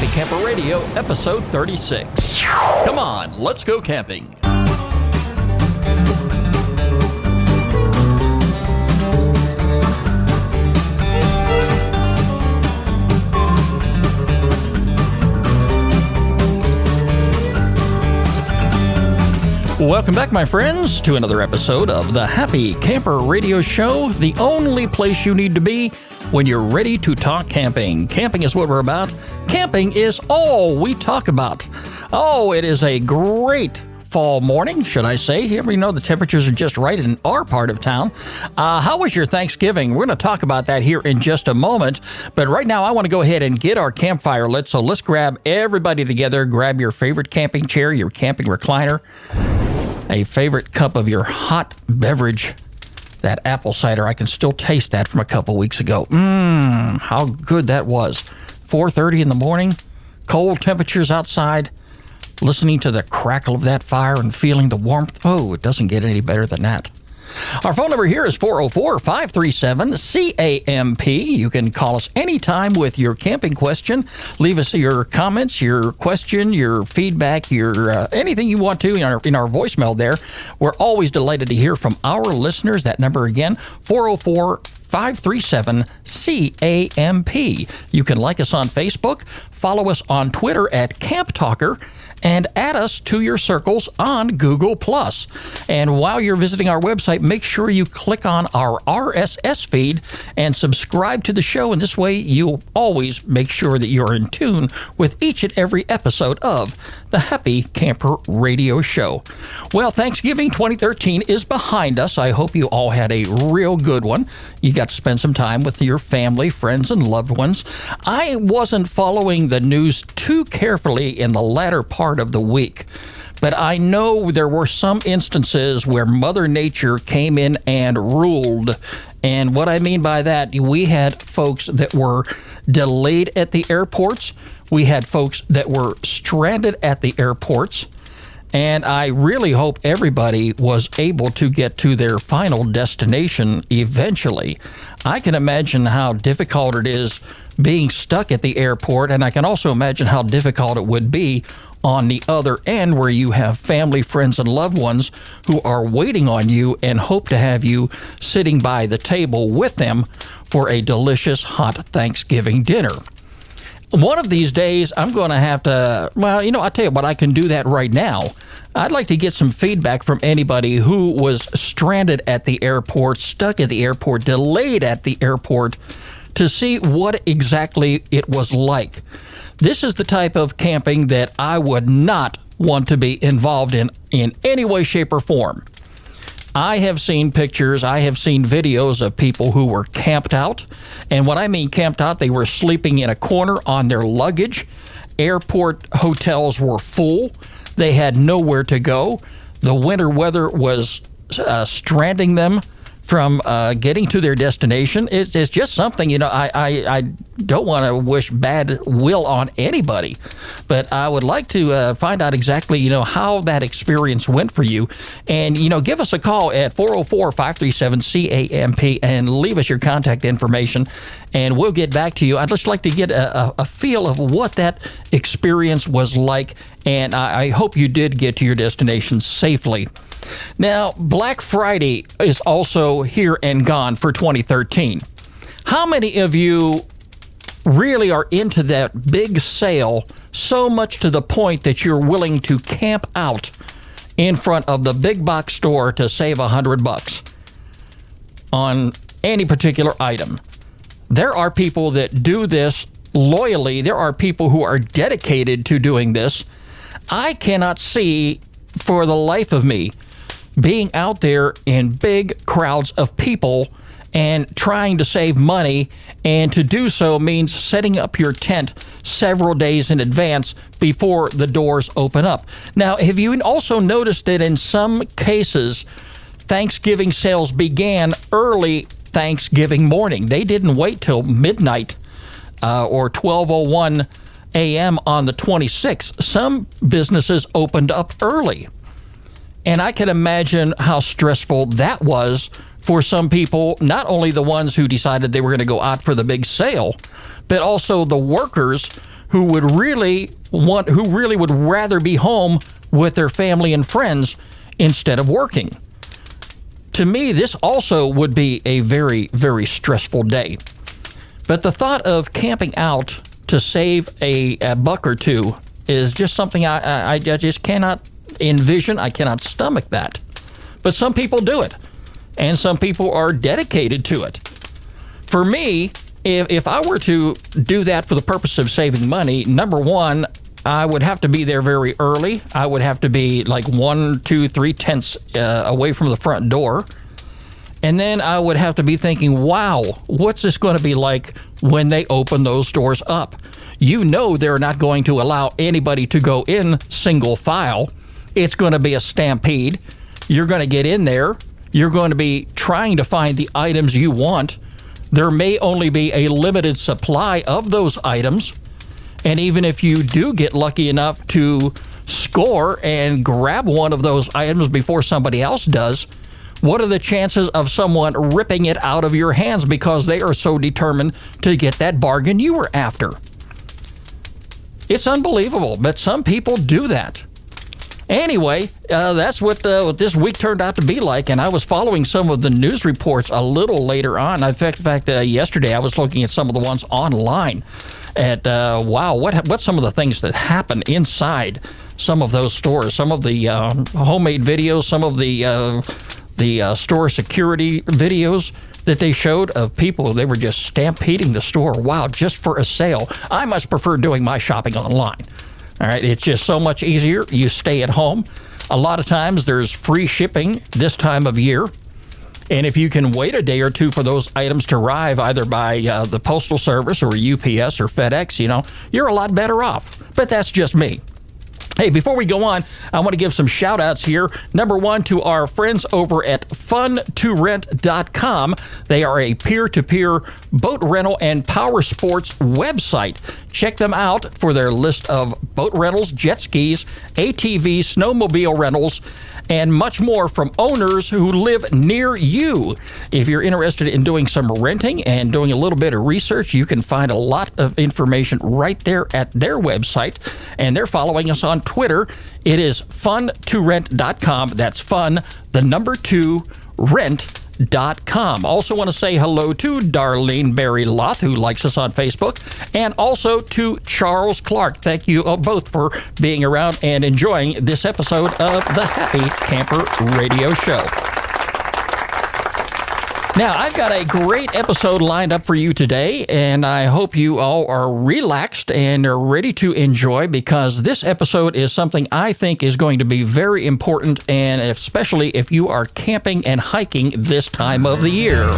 Happy Camper Radio, episode 36. Come on, let's go camping. Welcome back, my friends, to another episode of the Happy Camper Radio Show, the only place you need to be when you're ready to talk camping. Camping is what we're about. Camping is all we talk about. Oh, it is a great fall morning, should I say. Here we know the temperatures are just right in our part of town. How was your Thanksgiving? We're going to talk about that here in just a moment. But right now, I want to go ahead and get our campfire lit. So let's grab everybody together. Grab your favorite camping chair, your camping recliner, a favorite cup of your hot beverage. That apple cider, I can still taste that from a couple weeks ago. How good that was. 4:30 in the morning, cold temperatures outside, listening to the crackle of that fire and feeling the warmth. Oh, it doesn't get any better than that. Our phone number here is 404-537-CAMP. You can call us anytime with your camping question. Leave us your comments, your question, your feedback, your anything you want to in our voicemail there. We're always delighted to hear from our listeners. That number again, 404-537-CAMP. You can like us on Facebook, follow us on Twitter at Camp Talker, and add us to your circles on Google+. And while you're visiting our website, make sure you click on our RSS feed and subscribe to the show. And this way, you'll always make sure that you're in tune with each and every episode of the Happy Camper Radio Show. Well, Thanksgiving 2013 is behind us. I hope you all had a real good one. You got to spend some time with your family, friends, and loved ones. I wasn't following the news too carefully in the latter part of the week, but I know there were some instances where Mother Nature came in and ruled. And what I mean by that, we had folks that were delayed at the airports. We had folks that were stranded at the airports. And I really hope everybody was able to get to their final destination eventually. I can imagine how difficult it is being stuck at the airport, and I can also imagine how difficult it would be on the other end where you have family, friends, and loved ones who are waiting on you and hope to have you sitting by the table with them for a delicious hot Thanksgiving dinner. One of these days, I'm going to have to, well, I'll tell you what, I can do that right now. I'd like to get some feedback from anybody who was stranded at the airport, stuck at the airport, delayed at the airport, to see what exactly it was like. This is the type of camping that I would not want to be involved in any way, shape, or form. I have seen pictures, I have seen videos of people who were camped out. And when I mean camped out, they were sleeping in a corner on their luggage. Airport hotels were full. They had nowhere to go. The winter weather was stranding them from getting to their destination. It's just something, I don't want to wish bad will on anybody, but I would like to find out exactly, how that experience went for you. And, give us a call at 404-537-CAMP and leave us your contact information, and we'll get back to you. I'd just like to get a feel of what that experience was like, and I hope you did get to your destination safely. Now, Black Friday is also here and gone for 2013. How many of you really are into that big sale so much to the point that you're willing to camp out in front of the big box store to save $100 on any particular item? There are people that do this loyally. There are people who are dedicated to doing this. I cannot see for the life of me being out there in big crowds of people and trying to save money, and to do so means setting up your tent several days in advance before the doors open up. Now, have you also noticed that in some cases, Thanksgiving sales began early Thanksgiving morning? They didn't wait till midnight or 12:01 a.m. on the 26th. Some businesses opened up early. And I can imagine how stressful that was for some people, not only the ones who decided they were going to go out for the big sale, but also the workers who really would rather be home with their family and friends instead of working. To me, this also would be a very, very stressful day. But the thought of camping out to save a buck or two is just something I just cannot envision. I cannot stomach that. But some people do it, and some people are dedicated to it. For me, if I were to do that for the purpose of saving money, number one, I would have to be there very early. I would have to be like 1, 2, 3 tenths away from the front door. And then I would have to be thinking, wow, what's this going to be like when they open those doors up? You know they're not going to allow anybody to go in single file. It's going to be a stampede. You're going to get in there. You're going to be trying to find the items you want. There may only be a limited supply of those items. And even if you do get lucky enough to score and grab one of those items before somebody else does, what are the chances of someone ripping it out of your hands because they are so determined to get that bargain you were after? It's unbelievable, but some people do that. Anyway, that's what this week turned out to be like, and I was following some of the news reports a little later on. In fact, yesterday I was looking at some of the ones online at, wow, what's some of the things that happen inside some of those stores, some of the homemade videos, some of the store security videos that they showed of people. They were just stampeding the store. Wow, just for a sale. I much prefer doing my shopping online. All right, it's just so much easier. You stay at home. A lot of times there's free shipping this time of year. And if you can wait a day or two for those items to arrive, either by the Postal Service or UPS or FedEx, you're a lot better off. But that's just me. Hey, before we go on, I want to give some shout outs here. Number one, to our friends over at fun2rent.com. They are a peer-to-peer boat rental and power sports website. Check them out for their list of boat rentals, jet skis, ATVs, snowmobile rentals, and much more from owners who live near you. If you're interested in doing some renting and doing a little bit of research, you can find a lot of information right there at their website. And they're following us on Twitter. It is fun2rent.com. That's fun, the number 2, rent.com. Also want to say hello to Darlene Berry Loth, who likes us on Facebook, and also to Charles Clark. Thank you both for being around and enjoying this episode of the Happy Camper Radio Show. Now, I've got a great episode lined up for you today, and I hope you all are relaxed and are ready to enjoy, because this episode is something I think is going to be very important, and especially if you are camping and hiking this time of the year.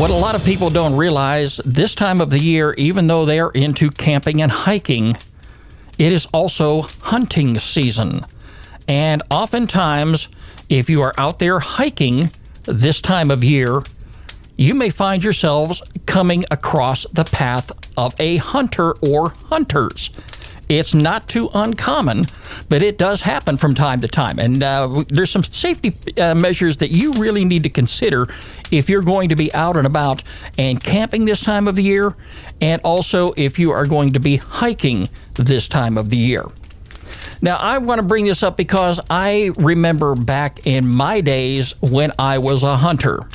What a lot of people don't realize, this time of the year, even though they are into camping and hiking, it is also hunting season. And oftentimes, if you are out there hiking this time of year, you may find yourselves coming across the path of a hunter or hunters. It's not too uncommon, but it does happen from time to time. And there's some safety measures that you really need to consider if you're going to be out and about and camping this time of the year, and also if you are going to be hiking this time of the year. Now, I want to bring this up because I remember back in my days when I was a hunter.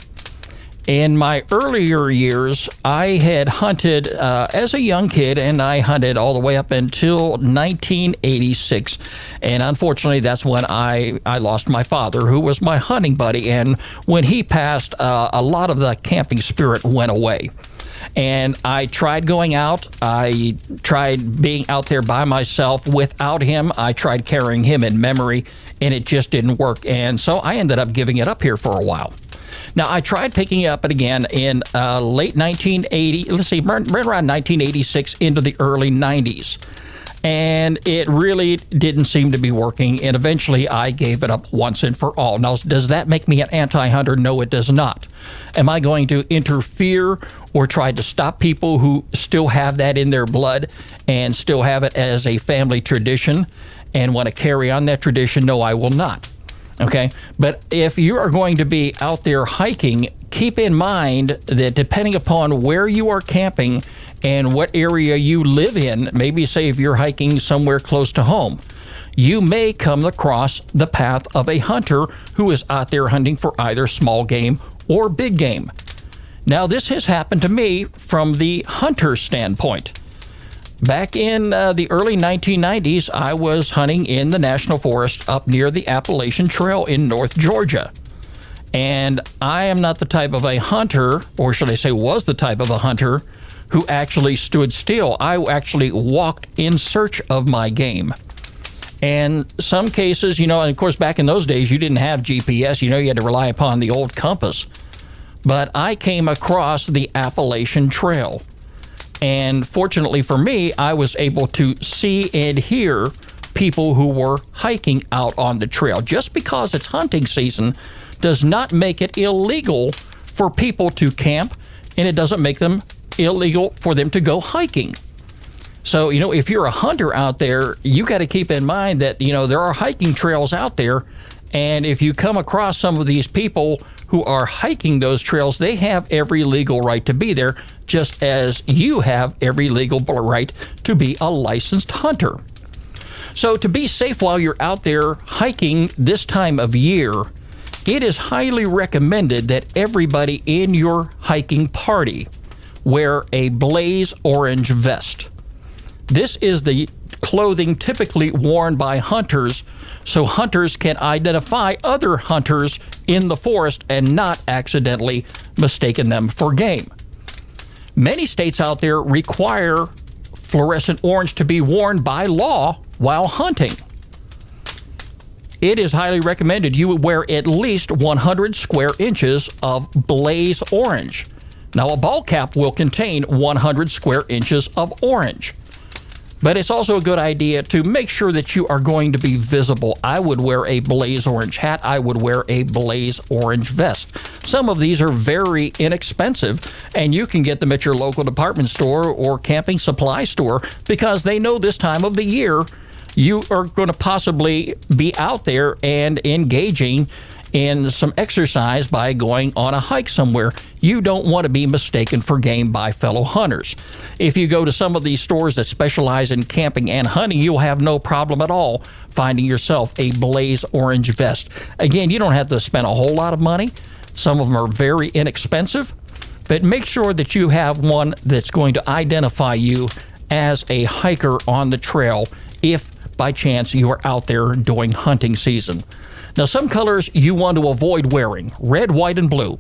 In my earlier years, I had hunted as a young kid, and I hunted all the way up until 1986. And unfortunately, that's when I lost my father, who was my hunting buddy. And when he passed, a lot of the camping spirit went away. And I tried going out. I tried being out there by myself without him. I tried carrying him in memory, and it just didn't work. And so I ended up giving it up here for a while. Now, I tried picking it up again in late 1980, right around 1986 into the early 90s. And it really didn't seem to be working, and eventually I gave it up once and for all. Now, does that make me an anti-hunter? No, it does not. Am I going to interfere or try to stop people who still have that in their blood and still have it as a family tradition and want to carry on that tradition? No, I will not. Okay, but if you are going to be out there hiking, keep in mind that depending upon where you are camping and what area you live in, maybe say if you're hiking somewhere close to home, you may come across the path of a hunter who is out there hunting for either small game or big game. Now, this has happened to me from the hunter standpoint. Back in the early 1990s, I was hunting in the National Forest up near the Appalachian Trail in North Georgia. And I am not the type of a hunter, or should I say was the type of a hunter, who actually stood still. I actually walked in search of my game. And some cases, and of course back in those days you didn't have GPS, you had to rely upon the old compass. But I came across the Appalachian Trail. And fortunately for me, I was able to see and hear people who were hiking out on the trail. Just because it's hunting season does not make it illegal for people to camp, and it doesn't make them illegal for them to go hiking. So, if you're a hunter out there, you got to keep in mind that, there are hiking trails out there. And if you come across some of these people who are hiking those trails, they have every legal right to be there, just as you have every legal right to be a licensed hunter. So to be safe while you're out there hiking this time of year, it is highly recommended that everybody in your hiking party wear a blaze orange vest. This is the clothing typically worn by hunters, so hunters can identify other hunters in the forest and not accidentally mistaken them for game. Many states out there require fluorescent orange to be worn by law while hunting. It is highly recommended you would wear at least 100 square inches of blaze orange. Now, a ball cap will contain 100 square inches of orange. But it's also a good idea to make sure that you are going to be visible. I would wear a blaze orange hat. I would wear a blaze orange vest. Some of these are very inexpensive, and you can get them at your local department store or camping supply store because they know this time of the year you are going to possibly be out there and engaging in some exercise by going on a hike somewhere. You don't want to be mistaken for game by fellow hunters. If you go to some of these stores that specialize in camping and hunting, you'll have no problem at all finding yourself a blaze orange vest. Again, you don't have to spend a whole lot of money. Some of them are very inexpensive, but make sure that you have one that's going to identify you as a hiker on the trail if by chance you are out there during hunting season. Now, some colors you want to avoid wearing: red, white, and blue.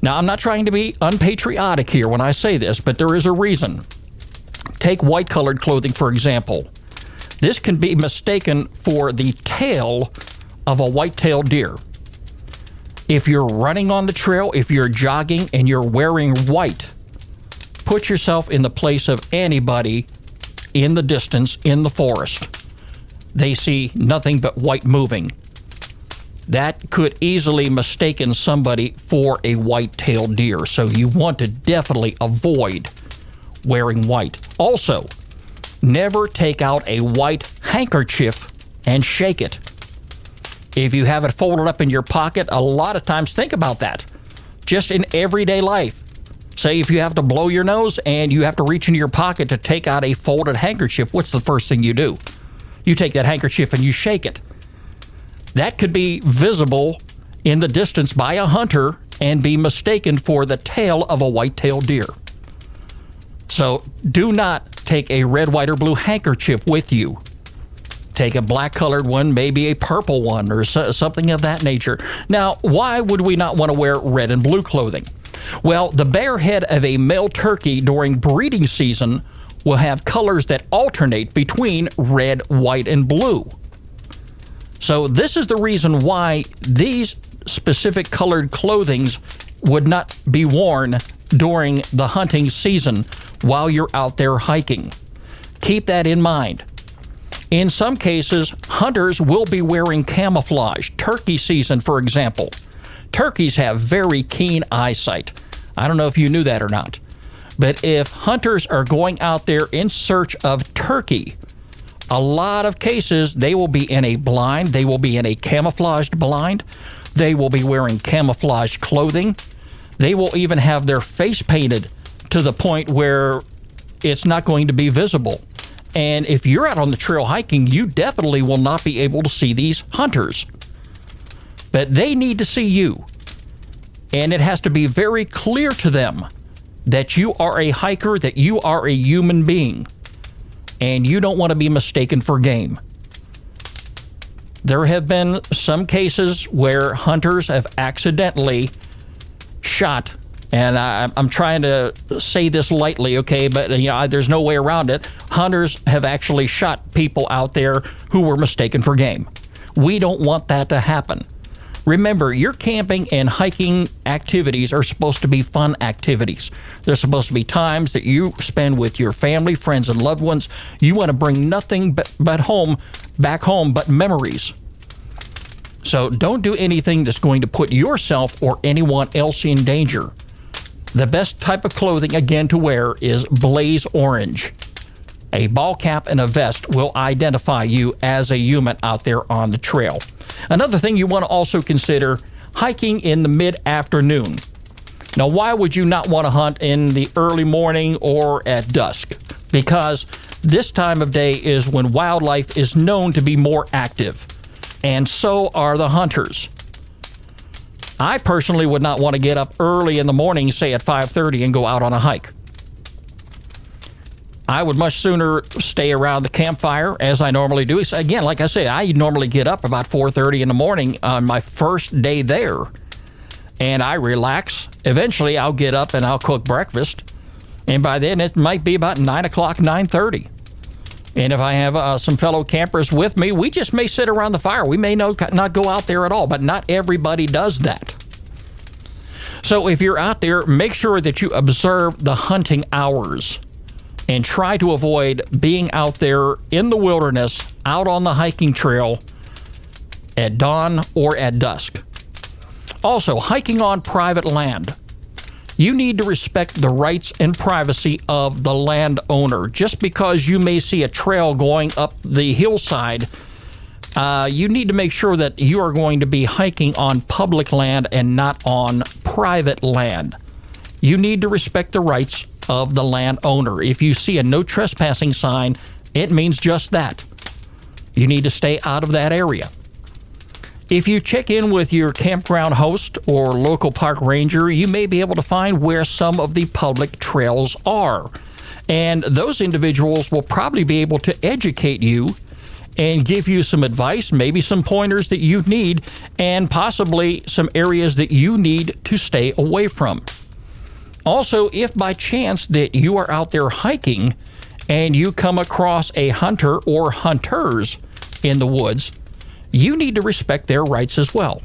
Now, I'm not trying to be unpatriotic here when I say this, but there is a reason. Take white-colored clothing, for example. This can be mistaken for the tail of a white-tailed deer. If you're running on the trail, if you're jogging and you're wearing white, put yourself in the place of anybody in the distance in the forest. They see nothing but white moving. That could easily mistaken somebody for a white-tailed deer. So you want to definitely avoid wearing white. Also, never take out a white handkerchief and shake it. If you have it folded up in your pocket, a lot of times, think about that. Just in everyday life. Say if you have to blow your nose and you have to reach into your pocket to take out a folded handkerchief, what's the first thing you do? You take that handkerchief and you shake it. That could be visible in the distance by a hunter and be mistaken for the tail of a white-tailed deer. So do not take a red, white, or blue handkerchief with you. Take a black-colored one, maybe a purple one, or something of that nature. Now, why would we not want to wear red and blue clothing? Well, the bare head of a male turkey during breeding season will have colors that alternate between red, white, and blue. So this is the reason why these specific colored clothings would not be worn during the hunting season while you're out there hiking. Keep that in mind. In some cases, hunters will be wearing camouflage. Turkey season, for example. Turkeys have very keen eyesight. I don't know if you knew that or not. But if hunters are going out there in search of turkey, a lot of cases, they will be in a blind. They will be in a camouflaged blind. They will be wearing camouflaged clothing. They will even have their face painted to the point where it's not going to be visible. And if you're out on the trail hiking, you definitely will not be able to see these hunters. But they need to see you. And it has to be very clear to them that you are a hiker, that you are a human being, and you don't want to be mistaken for game. There have been some cases where hunters have accidentally shot, and I'm trying to say this lightly, okay, but there's no way around it. Hunters have actually shot people out there who were mistaken for game. We don't want that to happen. Remember, your camping and hiking activities are supposed to be fun activities. They're supposed to be times that you spend with your family, friends, and loved ones. You want to bring nothing back home but memories. So don't do anything that's going to put yourself or anyone else in danger. The best type of clothing, again, to wear is blaze orange. A ball cap and a vest will identify you as a human out there on the trail. Another thing you want to also consider, hiking in the mid-afternoon. Now, why would you not want to hunt in the early morning or at dusk? Because this time of day is when wildlife is known to be more active, and so are the hunters. I personally would not want to get up early in the morning, say at 5:30, and go out on a hike. I would much sooner stay around the campfire as I normally do. Again, like I say, I normally get up about 4:30 in the morning on my first day there, and I relax. Eventually, I'll get up and I'll cook breakfast, and by then it might be about 9 o'clock, 9:30. And if I have some fellow campers with me, we just may sit around the fire. We may not go out there at all, but not everybody does that. So if you're out there, make sure that you observe the hunting hours and try to avoid being out there in the wilderness, out on the hiking trail at dawn or at dusk. Also, hiking on private land. You need to respect the rights and privacy of the landowner. Just because you may see a trail going up the hillside, you need to make sure that you are going to be hiking on public land and not on private land. You need to respect the rights of the landowner. If you see a no trespassing sign, it means just that. You need to stay out of that area. If you check in with your campground host or local park ranger, you may be able to find where some of the public trails are. And those individuals will probably be able to educate you and give you some advice, maybe some pointers that you need, and possibly some areas that you need to stay away from. Also, if by chance that you are out there hiking and you come across a hunter or hunters in the woods, you need to respect their rights as well.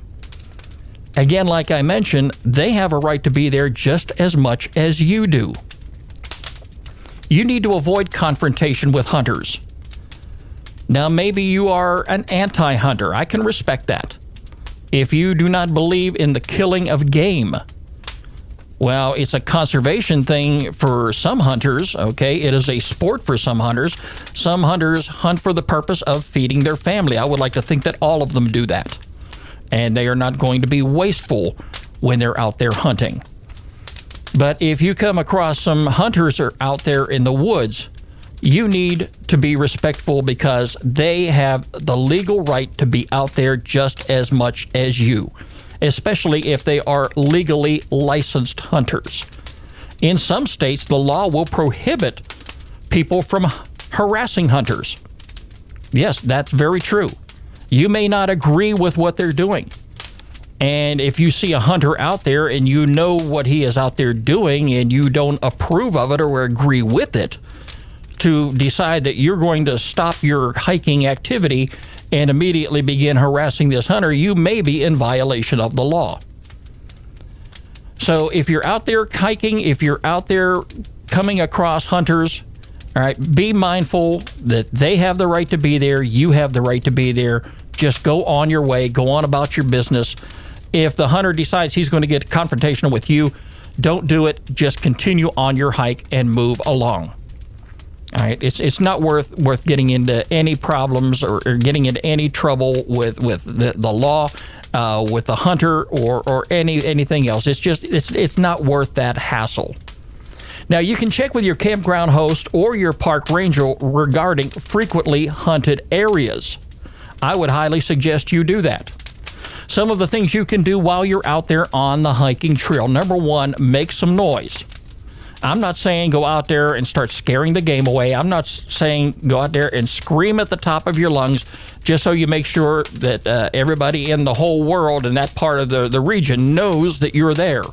Again, like I mentioned, they have a right to be there just as much as you do. You need to avoid confrontation with hunters. Now, maybe you are an anti-hunter. I can respect that. If you do not believe in the killing of game, well, it's a conservation thing for some hunters, okay? It is a sport for some hunters. Some hunters hunt for the purpose of feeding their family. I would like to think that all of them do that. And they are not going to be wasteful when they're out there hunting. But if you come across some hunters are out there in the woods, you need to be respectful because they have the legal right to be out there just as much as you, especially if they are legally licensed hunters. In some states, the law will prohibit people from harassing hunters. Yes, that's very true. You may not agree with what they're doing. And if you see a hunter out there and you know what he is out there doing and you don't approve of it or agree with it, to decide that you're going to stop your hiking activity and immediately begin harassing this hunter, you may be in violation of the law. So if you're out there hiking, if you're out there coming across hunters, all right, be mindful that they have the right to be there. You have the right to be there. Just go on your way. Go on about your business. If the hunter decides he's going to get confrontational with you, don't do it. Just continue on your hike and move along. All right, it's not worth getting into any problems or getting into any trouble with the law, with the hunter or anything else. It's not worth that hassle. Now, you can check with your campground host or your park ranger regarding frequently hunted areas. I would highly suggest you do that. Some of the things you can do while you're out there on the hiking trail. Number one, make some noise. I'm not saying go out there and start scaring the game away. I'm not saying go out there and scream at the top of your lungs just so you make sure that everybody in the whole world in that part of the region knows that you're there.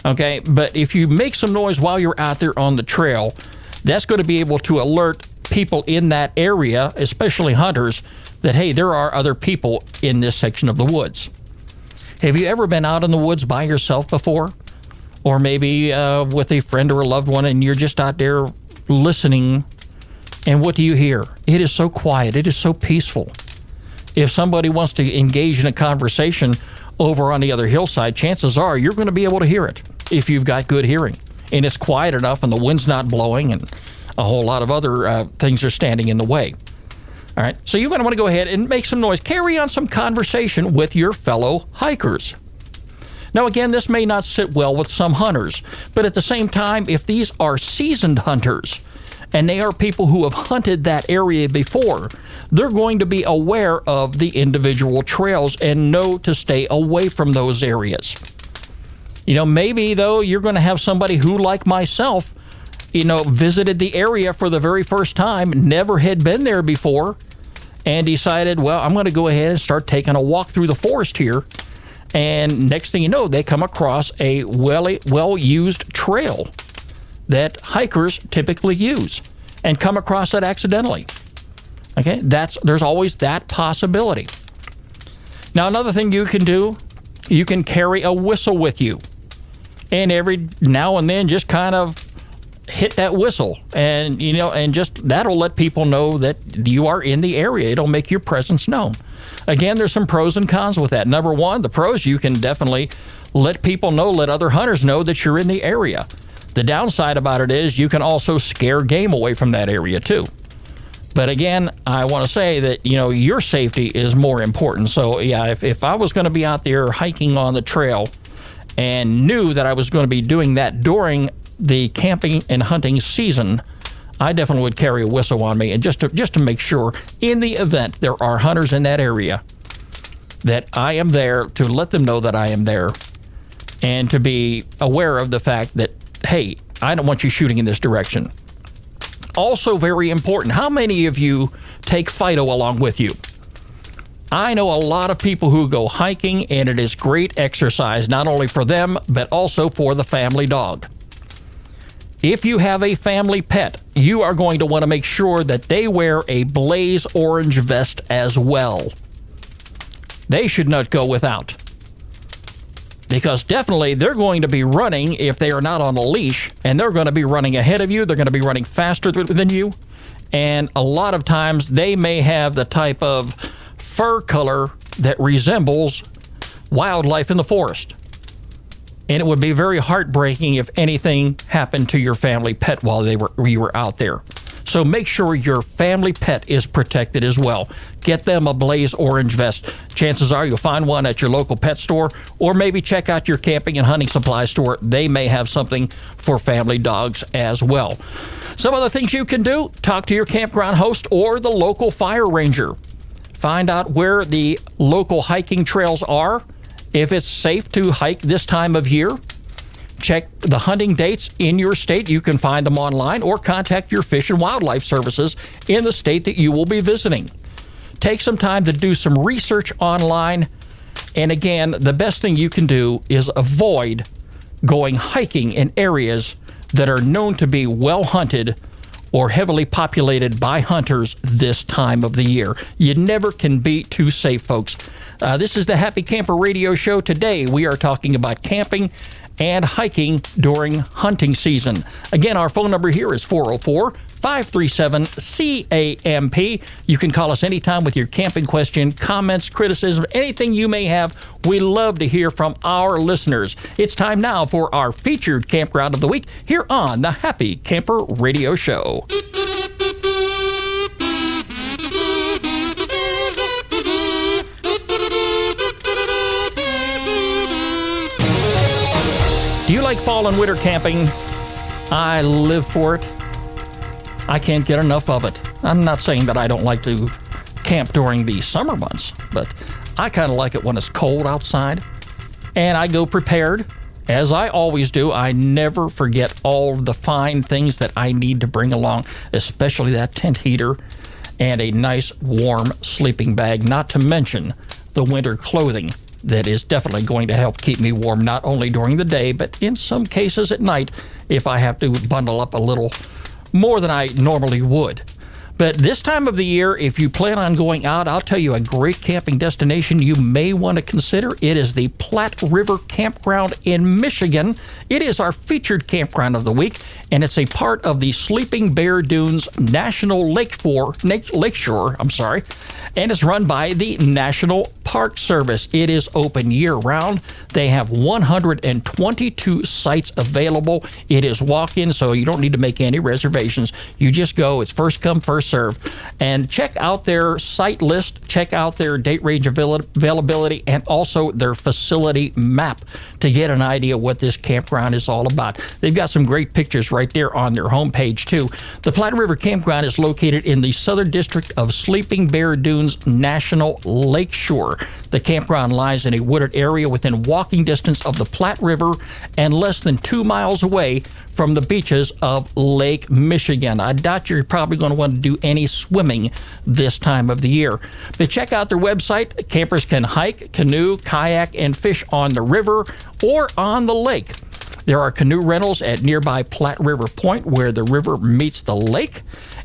Okay, but if you make some noise while you're out there on the trail, that's going to be able to alert people in that area, especially hunters, that, hey, there are other people in this section of the woods. Have you ever been out in the woods by yourself before? Or maybe with a friend or a loved one, and you're just out there listening, and what do you hear? It is so quiet. It is so peaceful. If somebody wants to engage in a conversation over on the other hillside, chances are you're going to be able to hear it if you've got good hearing. And it's quiet enough, and the wind's not blowing, and a whole lot of other things are standing in the way. All right, so you're going to want to go ahead and make some noise. Carry on some conversation with your fellow hikers. Now, again, this may not sit well with some hunters, but at the same time, if these are seasoned hunters and they are people who have hunted that area before, they're going to be aware of the individual trails and know to stay away from those areas. You know, maybe, though, you're going to have somebody who, like myself, visited the area for the very first time, never had been there before, and decided, well, I'm going to go ahead and start taking a walk through the forest here. And next thing you know, they come across a well-used trail that hikers typically use and come across it accidentally. Okay, there's always that possibility. Now, another thing you can do, you can carry a whistle with you. And every now and then just kind of hit that whistle, and just that'll let people know that you are in the area. It'll make your presence known. Again, there's some pros and cons with that. Number one, the pros, you can definitely let people know, let other hunters know that you're in the area. The downside about it is you can also scare game away from that area too. But again, I want to say that, your safety is more important. So yeah, if I was going to be out there hiking on the trail and knew that I was going to be doing that during the camping and hunting season, I definitely would carry a whistle on me, and just to make sure, in the event there are hunters in that area, that I am there to let them know that I am there, and to be aware of the fact that, hey, I don't want you shooting in this direction. Also very important, how many of you take Fido along with you? I know a lot of people who go hiking, and it is great exercise, not only for them, but also for the family dog. If you have a family pet, you are going to want to make sure that they wear a blaze orange vest as well. They should not go without. Because definitely they're going to be running if they are not on a leash, and they're going to be running ahead of you. They're going to be running faster than you. And a lot of times they may have the type of fur color that resembles wildlife in the forest. And it would be very heartbreaking if anything happened to your family pet while you were out there. So make sure your family pet is protected as well. Get them a blaze orange vest. Chances are you'll find one at your local pet store, or maybe check out your camping and hunting supply store. They may have something for family dogs as well. Some other things you can do, talk to your campground host or the local fire ranger. Find out where the local hiking trails are. If it's safe to hike this time of year, check the hunting dates in your state. You can find them online, or contact your Fish and Wildlife Services in the state that you will be visiting. Take some time to do some research online. And again, the best thing you can do is avoid going hiking in areas that are known to be well hunted or heavily populated by hunters this time of the year. You never can be too safe, folks. This is the Happy Camper Radio Show. Today, we are talking about camping and hiking during hunting season. Again, our phone number here is 404-537-CAMP. You can call us anytime with your camping question, comments, criticism, anything you may have. We love to hear from our listeners. It's time now for our featured campground of the week here on the Happy Camper Radio Show. you like fall and winter camping, I live for it. I can't get enough of it. I'm not saying that I don't like to camp during the summer months, but I kind of like it when it's cold outside. And I go prepared, as I always do. I never forget all the fine things that I need to bring along, especially that tent heater and a nice warm sleeping bag, not to mention the winter clothing that is definitely going to help keep me warm, not only during the day, but in some cases at night if I have to bundle up a little more than I normally would. But this time of the year, if you plan on going out, I'll tell you a great camping destination you may want to consider. It is the Platte River Campground in Michigan. It is our featured campground of the week, and it's a part of the Sleeping Bear Dunes National Lakeshore, and it's run by the National Park Service. It is open year-round. They have 122 sites available. It is walk-in, so you don't need to make any reservations. You just go. It's first come, first serve. And check out their site list, check out their date range availability, and also their facility map to get an idea what this campground is all about. They've got some great pictures right there on their homepage, too. The Platte River Campground is located in the Southern District of Sleeping Bear Dunes National Lakeshore. The campground lies in a wooded area within walking distance of the Platte River and less than 2 miles away from the beaches of Lake Michigan. I doubt you're probably going to want to do any swimming this time of the year. But check out their website. Campers can hike, canoe, kayak, and fish on the river or on the lake. There are canoe rentals at nearby Platte River Point where the river meets the lake.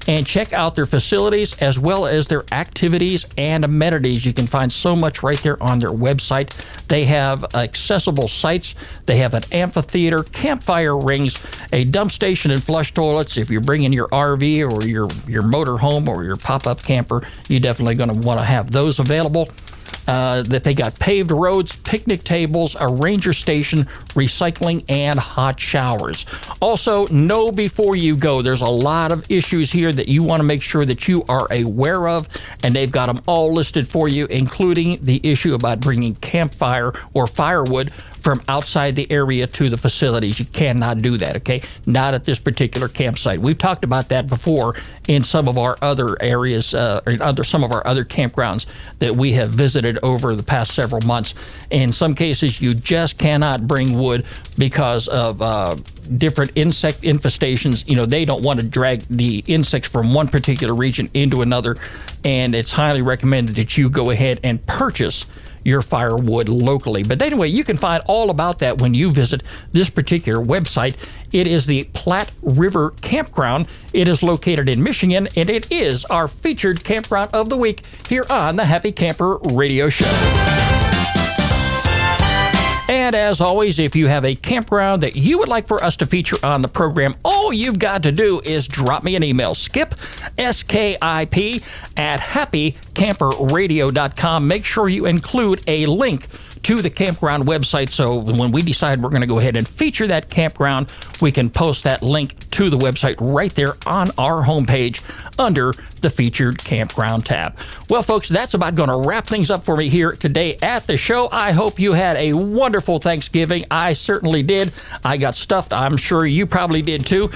And check out their facilities as well as their activities and amenities. You can find so much right there on their website. They have accessible sites. They have an amphitheater, campfire rings, a dump station and flush toilets. If you're bringing your RV or your motor home or your pop-up camper, you're definitely going to want to have those available. That they got paved roads, picnic tables, a ranger station, recycling, and hot showers. Also, know before you go, there's a lot of issues here that you want to make sure that you are aware of, and they've got them all listed for you, including the issue about bringing campfire or firewood from outside the area to the facilities. You cannot do that, okay? Not at this particular campsite. We've talked about that before in some of our other areas, or some of our other campgrounds that we have visited over the past several months. In some cases, you just cannot bring wood because of different insect infestations. You know, they don't want to drag the insects from one particular region into another, and it's highly recommended that you go ahead and purchase your firewood locally. But anyway, you can find all about that when you visit this particular website. It is the Platte River Campground. It is located in Michigan, and it is our featured campground of the week here on the Happy Camper Radio Show. And as always, if you have a campground that you would like for us to feature on the program, all you've got to do is drop me an email. Skip, S-K-I-P, at happycamperradio.com. Make sure you include a link to the campground website, so when we decide we're going to go ahead and feature that campground, we can post that link to the website right there on our homepage under the Featured Campground tab. Well, folks, that's about going to wrap things up for me here today at the show. I hope you had a wonderful Thanksgiving. I certainly did. I got stuffed. I'm sure you probably did too,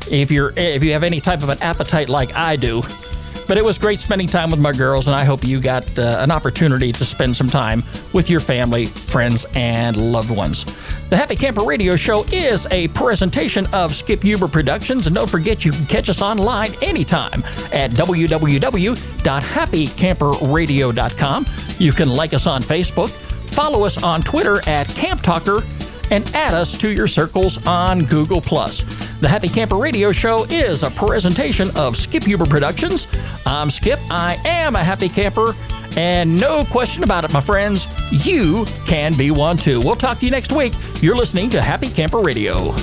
if you have any type of an appetite like I do. But it was great spending time with my girls, and I hope you got an opportunity to spend some time with your family, friends, and loved ones. The Happy Camper Radio Show is a presentation of Skip Huber Productions, and don't forget you can catch us online anytime at www.happycamperradio.com. You can like us on Facebook, follow us on Twitter at Camp Talker, and add us to your circles on Google+. The Happy Camper Radio Show is a presentation of Skip Huber Productions. I'm Skip. I am a happy camper, and no question about it, my friends, you can be one too. We'll talk to you next week. You're listening to Happy Camper Radio.